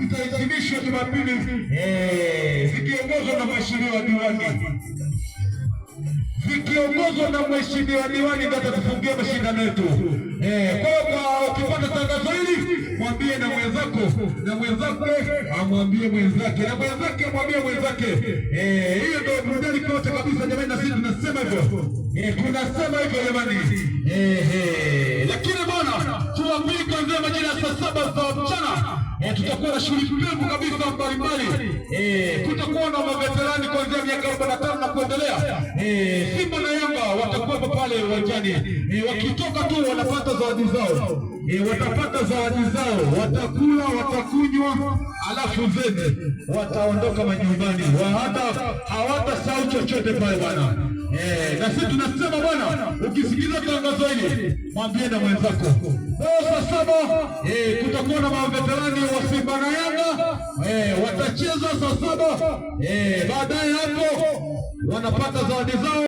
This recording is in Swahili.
zitahitimishwa Jumapili zikiongozwa na mheshimiwa diwani ndio atatufungia mashindano yetu. Kwa ukipata tangazo hili mwambie na mwenzako amwambie mwenzake na mwenzake amwambie mwenzake. Hiyo ndio burudani kote kabisa jamani, na sisi tunasema hivyo. Tunasema hivyo jamani. Lakini bwana, Jumapili kuanzia majira ya saa 7 za mchana tutakuwa na shughuli pevu kabisa mbalimbali. Kutakuwa na maveterani kuanzia miaka 45 na kuendelea. Simba na Yanga watakuwa pale uwanjani. Wakitoka tu wanapata zawadi zao. Watapata zawadi zao, watakula, watakunywa, alafu zene wataondoka majumbani. Hawatasahau chochote pale bwana. Na sisi tunasema bwana, ukisikiza tangazo hili mwambie na mwenzako. Saa 7 kutakuwa na maveterani wa Simba na Yanga watacheza saa 7. Baadaye hapo wanapata zawadi zao.